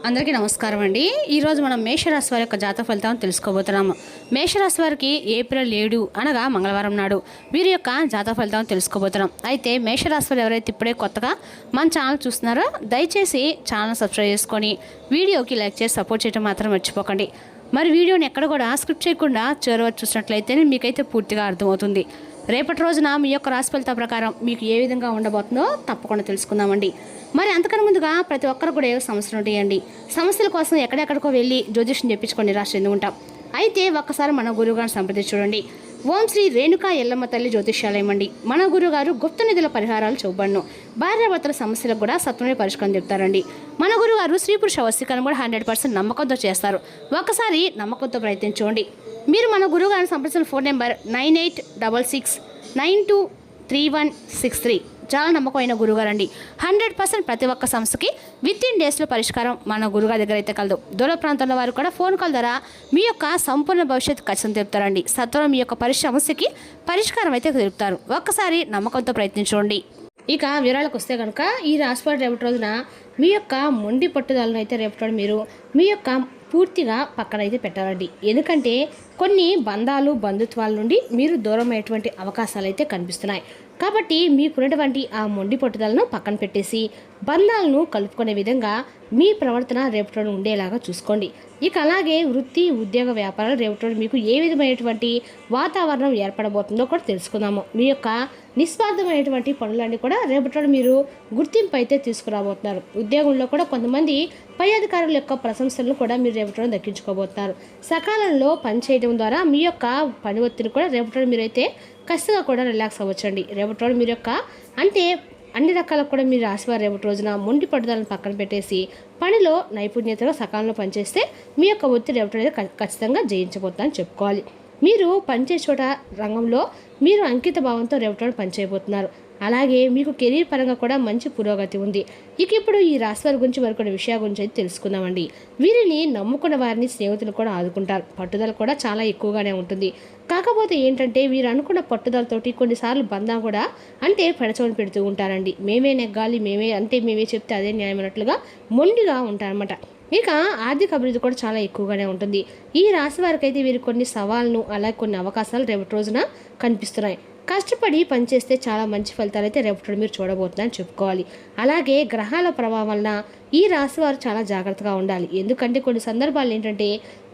అందరికీ నమస్కారం అండి. ఈరోజు మనం మేషరాశి వారి యొక్క జాతక ఫలితాలను తెలుసుకోబోతున్నాము. మేషరాశి వారికి ఏప్రిల్ 7 అనగా మంగళవారం నాడు వీరి యొక్క జాతక ఫలితాలను తెలుసుకోబోతున్నాం. అయితే మేషరాశి వారు ఎవరైతే ఇప్పుడే కొత్తగా మన ఛానల్ చూస్తున్నారో దయచేసి ఛానల్ సబ్స్క్రైబ్ చేసుకొని వీడియోకి లైక్ చేసి సపోర్ట్ చేయడం మాత్రం మర్చిపోకండి. మరి వీడియోని ఎక్కడ కూడా స్క్రిప్ట్ చేయకుండా చివరి చూసినట్లయితే మీకైతే పూర్తిగా అర్థమవుతుంది. రేపటి రోజున మీ యొక్క రాశి ఫలితాల ప్రకారం మీకు ఏ విధంగా ఉండబోతుందో తప్పకుండా తెలుసుకుందామండి. మరి అంతకన్నా ముందుగా ప్రతి ఒక్కరు కూడా ఏవో సమస్యలు ఉంటాయండి. సమస్యల కోసం ఎక్కడెక్కడికో వెళ్ళి జ్యోతిష్యం చెప్పించుకొని నిరాశ చెంది ఉంటాం. అయితే ఒక్కసారి మన గురువుగారిని సంప్రదించి చూడండి. ఓం శ్రీ రేణుకా ఎల్లమ్మ తల్లి జ్యోతిష్యాలయం అండి. మన గురుగారు గుప్త నిధుల పరిహారాలు చూపబడును. భార్యాభర్తల సమస్యలకు కూడా సత్వమే పరిష్కారం చెప్తారండి. మన గురుగారు స్త్రీ పురుష వశీకరణ కూడా 100% నమ్మకంతో చేస్తారు. ఒక్కసారి నమ్మకంతో ప్రయత్నించండి. మీరు మన గురువుగారిని సంప్రదించిన ఫోన్ నెంబర్ 9866923163. చాలా నమ్మకమైన గురుగారు అండి. 100% ప్రతి ఒక్క సమస్యకి విత్-ఇన్ డేస్లో పరిష్కారం మన గురుగారి దగ్గర అయితే కలదు. దూర ప్రాంతంలో వారు కూడా ఫోన్ కాల్ ద్వారా మీ యొక్క సంపూర్ణ భవిష్యత్తు ఖచ్చితంగా తెలుపుతారండి. సత్వరం మీ యొక్క సమస్యకి పరిష్కారం అయితే తెలుపుతారు. ఒక్కసారి నమ్మకంతో ప్రయత్నించండి. ఇక వివరాలకు వస్తే కనుక ఈ రాశివారి రేపటి రోజున మీ యొక్క మొండి పట్టుదలను అయితే రేపటి మీరు మీ యొక్క పూర్తిగా పక్కనైతే పెట్టాలండి. ఎందుకంటే కొన్ని బంధాలు బంధుత్వాల నుండి మీరు దూరం అయ్యేటువంటి అవకాశాలు అయితే కనిపిస్తున్నాయి. కాబట్టి మీకున్నటువంటి ఆ మొండి పట్టుదలను పక్కన పెట్టేసి బంధాలను కలుపుకునే విధంగా మీ ప్రవర్తన రేపటి ఉండేలాగా చూసుకోండి. ఇక అలాగే వృత్తి ఉద్యోగ వ్యాపారాలు రేపటి మీకు ఏ విధమైనటువంటి వాతావరణం ఏర్పడబోతుందో కూడా తెలుసుకుందాము. మీ యొక్క నిస్వార్థమైనటువంటి పనులన్నీ కూడా రేపటి మీరు గుర్తింపు అయితే తీసుకురాబోతున్నారు. ఉద్యోగంలో కూడా కొంతమంది పై అధికారుల యొక్క ప్రశంసలను కూడా మీరు రేపటి దక్కించుకోబోతున్నారు. సకాలంలో పనిచేయడం ద్వారా మీ యొక్క పని ఒత్తిడిని కూడా రేపటి మీరైతే ఖచ్చితంగా కూడా రిలాక్స్ అవ్వచ్చండి. రేపటి మీరు యొక్క అంటే అన్ని రకాలకు కూడా మీరు రాశివారు రేపటి రోజున మొండి పట్టుదలను పక్కన పెట్టేసి పనిలో నైపుణ్యతగా సకాలంలో పనిచేస్తే మీ యొక్క ఒత్తిడి రేపటి ఖచ్చితంగా జయించబోతుందని చెప్పుకోవాలి. మీరు పనిచేసే చోట రంగంలో మీరు అంకిత భావంతో రేపటి పనిచేయబోతున్నారు. అలాగే మీకు కెరీర్ పరంగా కూడా మంచి పురోగతి ఉంది. ఇక ఇప్పుడు ఈ రాశివారి గురించి మరికొన్ని విషయాల గురించి అయితే తెలుసుకుందామండి. వీరిని నమ్ముకున్న వారిని స్నేహితులు కూడా ఆదుకుంటారు. పట్టుదల కూడా చాలా ఎక్కువగానే ఉంటుంది. కాకపోతే ఏంటంటే వీరు అనుకున్న పట్టుదలతోటి కొన్నిసార్లు బంధం కూడా అంటే పెడచవని పెడుతూ ఉంటారండి. మేమే నెగ్గాలి, మేమే చెప్తే అదే న్యాయమైనట్లుగా మొండిగా ఉంటారన్నమాట. ఇక ఆర్థిక అభివృద్ధి కూడా చాలా ఎక్కువగానే ఉంటుంది. ఈ రాశి వారికి అయితే వీరు కొన్ని సవాళ్ళను అలాగే కొన్ని అవకాశాలు రేపటి రోజున కనిపిస్తున్నాయి. కష్టపడి పనిచేస్తే చాలా మంచి ఫలితాలు అయితే రేపటి మీరు చూడబోతుందని చెప్పుకోవాలి. అలాగే గ్రహాల ప్రభావం వలన ఈ రాశి వారు చాలా జాగ్రత్తగా ఉండాలి. ఎందుకంటే కొన్ని సందర్భాలు ఏంటంటే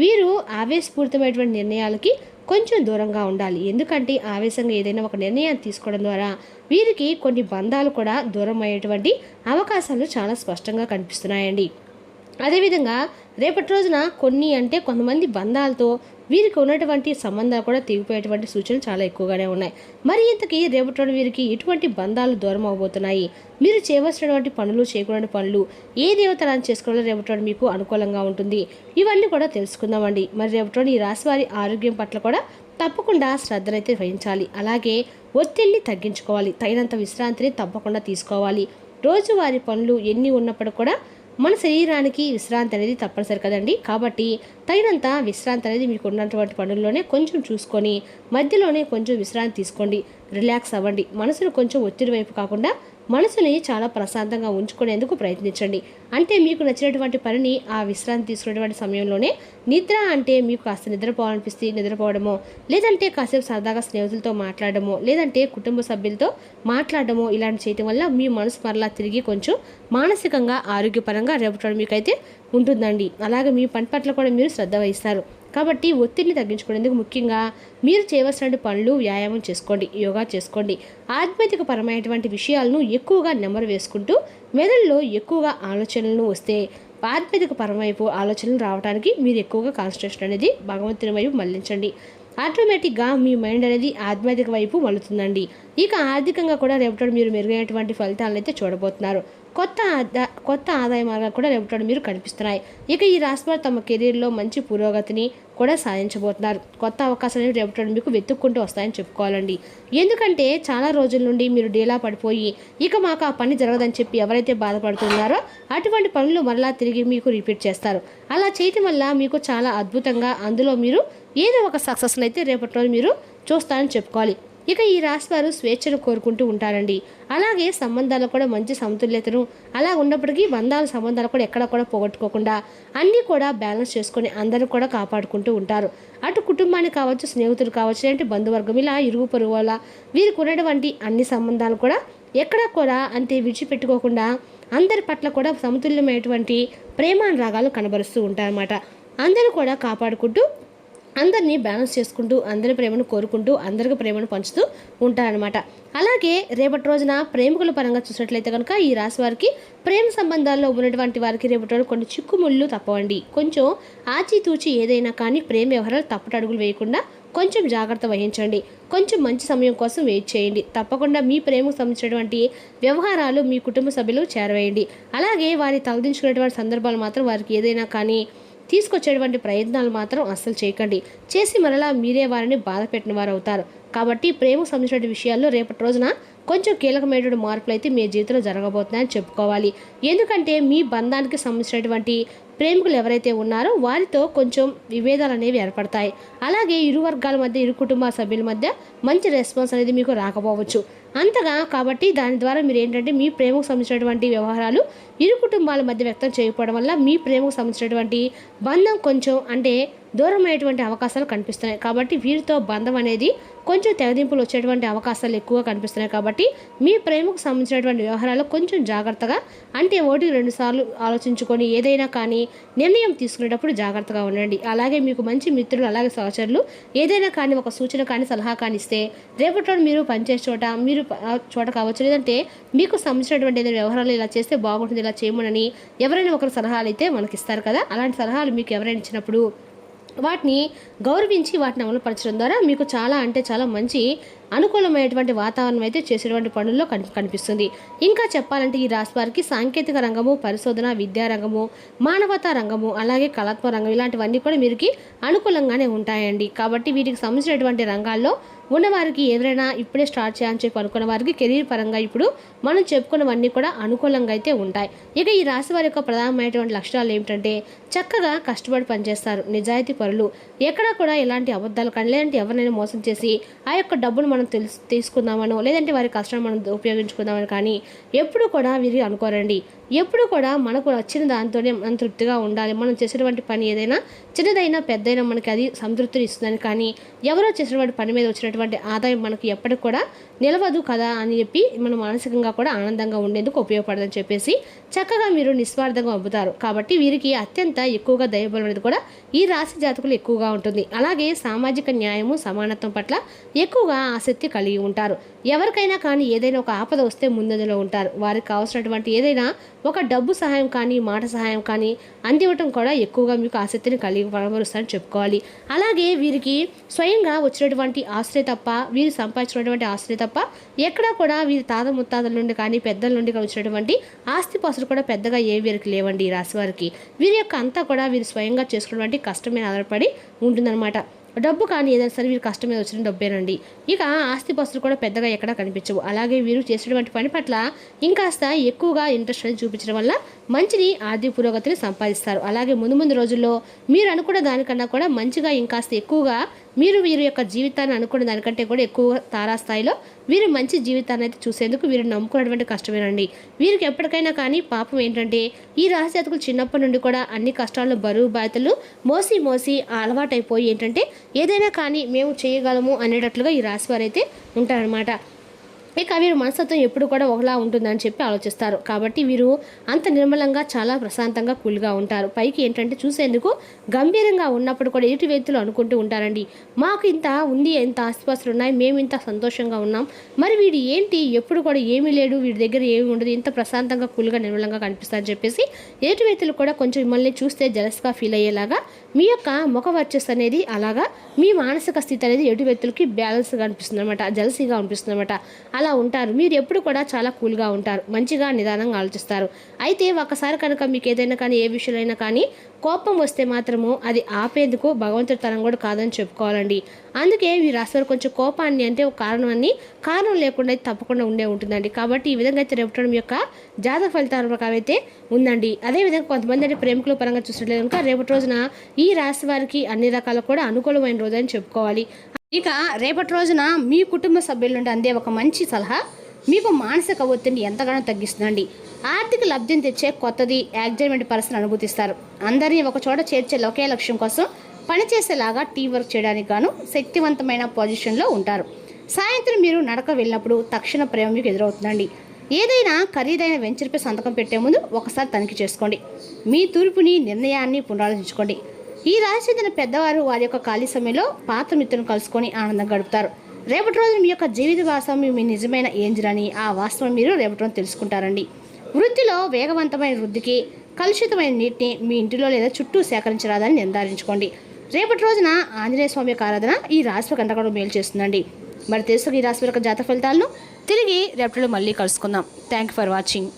వీరు ఆవేశపూరితమైనటువంటి నిర్ణయాలకి కొంచెం దూరంగా ఉండాలి. ఎందుకంటే ఆవేశంగా ఏదైనా ఒక నిర్ణయాన్ని తీసుకోవడం ద్వారా వీరికి కొన్ని బంధాలు కూడా దూరం అయ్యేటువంటి అవకాశాలు చాలా స్పష్టంగా కనిపిస్తున్నాయండి. అదేవిధంగా రేపటి రోజున కొంతమంది బంధాలతో వీరికి ఉన్నటువంటి సంబంధాలు కూడా తెగిపోయేటువంటి సూచనలు చాలా ఎక్కువగానే ఉన్నాయి. మరి ఇంతకీ రేపటి రోజు వీరికి ఎటువంటి బంధాలు దూరం అవబోతున్నాయి, మీరు చేయవలసినటువంటి పనులు చేయకూడని పనులు ఏ దేవతలను చేసుకోవాలో రేపటి రోజు మీకు అనుకూలంగా ఉంటుంది, ఇవన్నీ కూడా తెలుసుకుందామండి. మరి రేపటి రోజు ఈ రాశివారి ఆరోగ్యం పట్ల కూడా తప్పకుండా శ్రద్ధనైతే వహించాలి. అలాగే ఒత్తిడిని తగ్గించుకోవాలి. తగినంత విశ్రాంతిని తప్పకుండా తీసుకోవాలి. రోజువారి పనులు ఎన్ని ఉన్నప్పుడు కూడా మన శరీరానికి విశ్రాంతి అనేది తప్పనిసరి కదండి. కాబట్టి తగినంత విశ్రాంతి అనేది మీకు ఉన్నటువంటి పనుల్లోనే కొంచెం చూసుకొని మధ్యలోనే కొంచెం విశ్రాంతి తీసుకోండి. రిలాక్స్ అవ్వండి. మనసును కొంచెం ఒత్తిడి వైపు కాకుండా మనసుని చాలా ప్రశాంతంగా ఉంచుకునేందుకు ప్రయత్నించండి. అంటే మీకు నచ్చినటువంటి పనిని ఆ విశ్రాంతి తీసుకునేటువంటి సమయంలోనే నిద్ర అంటే మీకు కాస్త నిద్రపోవాలనిపిస్తే నిద్రపోవడమో, లేదంటే కాసేపు సరదాగా స్నేహితులతో మాట్లాడడమో, లేదంటే కుటుంబ సభ్యులతో మాట్లాడడమో ఇలాంటి చేయటం వల్ల మీ మనసు మరలా తిరిగి కొంచెం మానసికంగా ఆరోగ్యపరంగా రేపటి మీకైతే ఉంటుందండి. అలాగే మీ పని పట్ల కూడా మీరు శ్రద్ధ వహిస్తారు. కాబట్టి ఒత్తిడిని తగ్గించుకునేందుకు ముఖ్యంగా మీరు చేయవలసిన పనులు వ్యాయామం చేసుకోండి, యోగా చేసుకోండి. ఆధ్యాత్మిక పరమైనటువంటి విషయాలను ఎక్కువగా నెమరు వేసుకుంటూ మెదడులో ఎక్కువగా ఆలోచనలను వస్తే ఆధ్యాత్మిక పరమైపు ఆలోచనలు రావడానికి మీరు ఎక్కువగా కాన్సన్ట్రేషన్ అనేది భగవంతుని వైపు మళ్లించండి. ఆటోమేటిక్గా మీ మైండ్ అనేది ఆధ్యాత్మిక వైపు మలుతుందండి. ఇక ఆర్థికంగా కూడా రేపటి మీరు మెరుగైనటువంటి ఫలితాలను అయితే చూడబోతున్నారు. కొత్త ఆదాయ మార్గాలు కూడా రేపటి మీరు కనిపిస్తున్నాయి. ఇక ఈ రాశివారు తమ కెరీర్లో మంచి పురోగతిని కూడా సాధించబోతున్నారు. కొత్త అవకాశాలు రేపటి మీకు వెతుక్కుంటూ వస్తాయని చెప్పుకోవాలండి. ఎందుకంటే చాలా రోజుల నుండి మీరు డీలా పడిపోయి ఇక మాకు ఆ పని జరగదని చెప్పి ఎవరైతే బాధపడుతున్నారో అటువంటి పనులు మరలా తిరిగి మీకు రిపీట్ చేస్తారు. అలా చేయటం వల్ల మీకు చాలా అద్భుతంగా అందులో మీరు ఏదో ఒక సక్సెస్ని అయితే రేపటి రోజు మీరు చూస్తారని చెప్పుకోవాలి. ఇక ఈ రాశి వారు స్వేచ్ఛను కోరుకుంటూ ఉంటారండి. అలాగే సంబంధాలు కూడా మంచి సమతుల్యతను అలా ఉన్నప్పటికీ సంబంధాలు కూడా ఎక్కడ కూడా పోగొట్టుకోకుండా అన్నీ కూడా బ్యాలెన్స్ చేసుకొని అందరూ కూడా కాపాడుకుంటూ ఉంటారు. అటు కుటుంబాన్ని కావచ్చు, స్నేహితులు కావచ్చు, అంటే బంధువర్గం, ఇలా ఇరుగు పొరుగు వల్ల వీరికి ఉన్నటువంటి అన్ని సంబంధాలు కూడా ఎక్కడ కూడా అంతే విడిచిపెట్టుకోకుండా అందరి పట్ల కూడా సమతుల్యమైనటువంటి ప్రేమానురాగాలు కనబరుస్తూ ఉంటారన్నమాట. అందరూ కూడా కాపాడుకుంటూ అందరినీ బ్యాలెన్స్ చేసుకుంటూ అందరి ప్రేమను కోరుకుంటూ అందరికి ప్రేమను పంచుతూ ఉంటారనమాట. అలాగే రేపటి రోజున ప్రేమికుల పరంగా చూసినట్లయితే కనుక ఈ రాశి వారికి ప్రేమ సంబంధాల్లో ఉన్నటువంటి వారికి రేపటి రోజు కొన్ని చిక్కుముళ్ళు తప్పవండి. కొంచెం ఆచితూచి ఏదైనా కానీ ప్రేమ వ్యవహారాలు తప్పటి అడుగులు వేయకుండా కొంచెం జాగ్రత్త వహించండి. కొంచెం మంచి సమయం కోసం వెయిట్ చేయండి. తప్పకుండా మీ ప్రేమకు సంబంధించినటువంటి వ్యవహారాలు మీ కుటుంబ సభ్యులకు చేరవేయండి. అలాగే వారి తలదించుకునేటువంటి సందర్భాలు మాత్రం వారికి ఏదైనా కానీ తీసుకొచ్చేటువంటి ప్రయత్నాలు మాత్రం అస్సలు చేయకండి. చేసి మరలా మీరే వారిని బాధ పెట్టిన వారు అవుతారు. కాబట్టి ప్రేమకు సంబంధించిన విషయాల్లో రేపటి రోజున కొంచెం కీలకమైనటువంటి మార్పులు అయితే మీ జీవితంలో జరగబోతున్నాయని చెప్పుకోవాలి. ఎందుకంటే మీ బంధానికి సంబంధించినటువంటి ప్రేమికులు ఎవరైతే ఉన్నారో వారితో కొంచెం విభేదాలు అనేవి ఏర్పడతాయి. అలాగే ఇరు వర్గాల మధ్య, ఇరు కుటుంబ సభ్యుల మధ్య మంచి రెస్పాన్స్ అనేది మీకు రాకపోవచ్చు అంతగా. కాబట్టి దాని ద్వారా మీరు ఏంటంటే మీ ప్రేమకు సంబంధించినటువంటి వ్యవహారాలు ఇరు కుటుంబాల మధ్య వ్యక్తం చేయకపోవడం వల్ల మీ ప్రేమకు సంబంధించినటువంటి బంధం కొంచెం అంటే దూరమైనటువంటి అవకాశాలు కనిపిస్తున్నాయి. కాబట్టి వీరితో బంధం అనేది కొంచెం తెగదింపులు వచ్చేటువంటి అవకాశాలు ఎక్కువగా కనిపిస్తున్నాయి. కాబట్టి మీ ప్రేమకు సంబంధించినటువంటి వ్యవహారాలు కొంచెం జాగ్రత్తగా అంటే 1-2 సార్లు ఆలోచించుకొని ఏదైనా కానీ నిర్ణయం తీసుకునేటప్పుడు జాగ్రత్తగా ఉండండి. అలాగే మీకు మంచి మిత్రులు అలాగే సహచరులు ఏదైనా కానీ ఒక సూచన కానీ సలహా కానీ ఇస్తే రేపటి మీరు పనిచేసే చోట మీరు చోట కావచ్చు, లేదంటే మీకు సంబంధించినటువంటి ఏదైనా వ్యవహారాలు ఇలా చేస్తే బాగుంటుంది, ఇలా చేయమని ఎవరైనా ఒకరు సలహాలు అయితే మనకి ఇస్తారు కదా. అలాంటి సలహాలు మీకు ఎవరైనా ఇచ్చినప్పుడు వాటిని గౌరవించి వాటిని అమలుపరచడం ద్వారా మీకు చాలా అంటే చాలా మంచి అనుకూలమైనటువంటి వాతావరణం అయితే చేసేటువంటి పనుల్లో కనిపిస్తుంది. ఇంకా చెప్పాలంటే ఈ రాశి వారికి సాంకేతిక రంగము, పరిశోధన, విద్యారంగము, మానవతా రంగము, అలాగే కళాత్మక రంగం ఇలాంటివన్నీ కూడా వీరికి అనుకూలంగానే ఉంటాయండి. కాబట్టి వీటికి సంబంధించినటువంటి రంగాల్లో ఉన్నవారికి ఎవరైనా ఇప్పుడే స్టార్ట్ చేయాలని చెప్పి అనుకున్న వారికి కెరీర్ పరంగా ఇప్పుడు మనం చెప్పుకున్నవన్నీ కూడా అనుకూలంగా అయితే ఉంటాయి. ఇక ఈ రాశి వారి యొక్క ప్రధానమైనటువంటి లక్షణాలు ఏమిటంటే చక్కగా కష్టపడి పనిచేస్తారు, నిజాయితీ పరులు, ఎక్కడా కూడా ఎలాంటి అబద్ధాలు కానీ లేదంటే ఎవరినైనా మోసం చేసి ఆ యొక్క డబ్బును మనం తీసుకుందామనో లేదంటే వారి కష్టాన్ని మనం ఉపయోగించుకుందామని కానీ ఎప్పుడు కూడా వీరు అనుకోరండి. ఎప్పుడు కూడా మనకు వచ్చిన దాంతోనే మనం తృప్తిగా ఉండాలి. మనం చేసినటువంటి పని ఏదైనా చిన్నదైనా పెద్దైనా మనకి అది సంతృప్తిని ఇస్తుందని కానీ ఎవరో చేసినటువంటి పని మీద వచ్చినటువంటి ఆదాయం మనకి ఎప్పటికి కూడా నిలవదు కదా అని చెప్పి మనం మానసికంగా కూడా ఆనందంగా ఉండేందుకు ఉపయోగపడదని చెప్పేసి చక్కగా మీరు నిస్వార్థంగా అమ్ముతారు. కాబట్టి వీరికి అత్యంత ఎక్కువగా దైవబలం అనేది కూడా ఈ రాశి జాతకులు ఎక్కువగా ఉంటుంది. అలాగే సామాజిక న్యాయము, సమానత్వం పట్ల ఎక్కువగా ఆసక్తి కలిగి ఉంటారు. ఎవరికైనా కానీ ఏదైనా ఒక ఆపద వస్తే ముందంజలో ఉంటారు. వారికి కావాల్సినటువంటి ఏదైనా ఒక డబ్బు సహాయం కానీ మాట సహాయం కానీ అందివ్వటం కూడా ఎక్కువగా మీకు ఆసక్తిని కలిగి పరమరుస్తారని చెప్పుకోవాలి. అలాగే వీరికి స్వయంగా వచ్చినటువంటి ఆస్తులే తప్ప, వీరు సంపాదించినటువంటి ఆస్తులే తప్ప ఎక్కడా కూడా వీరి తాత ముత్తాతల నుండి కానీ పెద్దల నుండి వచ్చినటువంటి ఆస్తిపాస్తులు కూడా పెద్దగా ఏ వీరికి లేవండి. ఈ రాశి వారికి వీరి యొక్క అంతా కూడా వీరు స్వయంగా చేసుకున్నటువంటి కష్టం మీద ఆధారపడి ఉంటుందన్నమాట. డబ్బు కానీ ఏదైనా సరే వీరు కష్టం మీద వచ్చిన డబ్బేనండి. ఇక ఆస్తిపాస్తులు కూడా పెద్దగా ఎక్కడా కనిపించవు. అలాగే వీరు చేసినటువంటి పని పట్ల ఇంకాస్త ఎక్కువగా ఇంట్రెస్ట్ అనేది చూపించడం వల్ల మంచిని ఆర్థిక పురోగతిని సంపాదిస్తారు. అలాగే ముందు రోజుల్లో మీరు అనుకున్న దానికన్నా కూడా మంచిగా ఇంకాస్త ఎక్కువగా వీరి యొక్క జీవితాన్ని అనుకున్న దానికంటే కూడా ఎక్కువ తారాస్థాయిలో వీరు మంచి జీవితాన్ని అయితే చూసేందుకు వీరు నమ్ముకున్నటువంటి కష్టమేనండి. వీరికి ఎప్పటికైనా కానీ పాపం ఏంటంటే ఈ రాశి జాతకులు చిన్నప్పటి నుండి కూడా అన్ని కష్టాలను బరువు బాధ్యతలు మోసి అలవాటైపోయి ఏంటంటే ఏదైనా కానీ మేము చేయగలము అనేటట్లుగా ఈ రాశి వారైతే ఉంటారనమాట. ఇక వీరు మనస్తత్వం ఎప్పుడు కూడా ఒకలా ఉంటుందని చెప్పి ఆలోచిస్తారు. కాబట్టి వీరు అంత నిర్మలంగా చాలా ప్రశాంతంగా కూల్గా ఉంటారు. పైకి ఏంటంటే చూసేందుకు గంభీరంగా ఉన్నప్పుడు కూడా ఎదుటి వ్యక్తులు అనుకుంటూ ఉంటారండి, మాకు ఇంత ఉంది, ఎంత ఆస్తిపాస్తులు ఉన్నాయి, మేము ఇంత సంతోషంగా ఉన్నాం, మరి వీడు ఏంటి ఎప్పుడు కూడా ఏమీ లేడు, వీడి దగ్గర ఏమి ఉండదు, ఇంత ప్రశాంతంగా కూల్గా నిర్మలంగా కనిపిస్తారని చెప్పేసి ఎదుటి వ్యక్తులు కూడా కొంచెం మిమ్మల్ని చూస్తే జలస్గా ఫీల్ అయ్యేలాగా మీ యొక్క ముఖ వర్చస్సు అనేది అలాగా మీ మానసిక స్థితి అనేది ఎదుటి వ్యక్తులకి బ్యాలెన్స్గా అనిపిస్తుంది అనమాట, జలసీగా అనిపిస్తుంది అనమాట. అలా ఉంటారు. మీరు ఎప్పుడు కూడా చాలా కూల్గా ఉంటారు, మంచిగా నిదానంగా ఆలోచిస్తారు. అయితే ఒకసారి కనుక మీకు ఏదైనా కానీ ఏ విషయంలో కానీ కోపం వస్తే మాత్రము అది ఆపేందుకు భగవంతుడి తరం కూడా కాదని చెప్పుకోవాలండి. అందుకే ఈ రాశి వారు కొంచెం కోపాన్ని అంటే ఒక కారణం లేకుండా అయితే తప్పకుండా ఉంటుందండి. కాబట్టి ఈ విధంగా అయితే రేపటి యొక్క జాతక ఫలితాల ప్రకారం అయితే ఉందండి. అదేవిధంగా కొంతమంది అంటే ప్రేమికుల పరంగా చూసినట్లయితే కనుక రేపటి రోజున ఈ రాశి వారికి అన్ని రకాల కూడా అనుకూలమైన రోజు అని చెప్పుకోవాలి. ఇక రేపటి రోజున మీ కుటుంబ సభ్యుల నుండి అందే ఒక మంచి సలహా మీకు మానసిక ఒత్తిడిని ఎంతగానో తగ్గిస్తుందండి. ఆర్థిక లబ్ధిని తెచ్చే కొత్తది ఎగ్జైట్మెంట్ పరిస్థితిని అనుభూతిస్తారు. అందరినీ ఒక చోట చేర్చే ఒకే లక్ష్యం కోసం పనిచేసేలాగా టీం వర్క్ చేయడానికి గాను శక్తివంతమైన పొజిషన్లో ఉంటారు. సాయంత్రం మీరు నడక వెళ్ళినప్పుడు తక్షణ ప్రేమ మీకు ఎదురవుతుందండి. ఏదైనా ఖరీదైన వెంచర్పై సంతకం పెట్టే ముందు ఒకసారి తనిఖీ చేసుకోండి. మీ తూర్పుని నిర్ణయాన్ని పునరాలోచించుకోండి. ఈ రాశి చెందిన పెద్దవారు వారి యొక్క ఖాళీ సమయంలో పాత మిత్రులను కలుసుకొని ఆనందంగా గడుపుతారు. రేపటి రోజు మీ యొక్క జీవిత వాస్తవం మీ నిజమైన ఏంజల్ అని ఆ వాస్తవం మీరు రేపటి రోజు తెలుసుకుంటారండి. వృత్తిలో వేగవంతమైన వృద్ధికి కలుషితమైన నీటిని మీ ఇంటిలో లేదా చుట్టూ సేకరించరాదని నిర్ధారించుకోండి. రేపటి రోజున ఆంజనేయ స్వామి యొక్క ఆరాధన ఈ రాశి వారికి అంతగా మేలు చేస్తుందండి. మరి తెలుసు ఈ రాశి యొక్క జాతక ఫలితాలను తిరిగి రేపటిలో మళ్ళీ కలుసుకుందాం. Thank you for watching.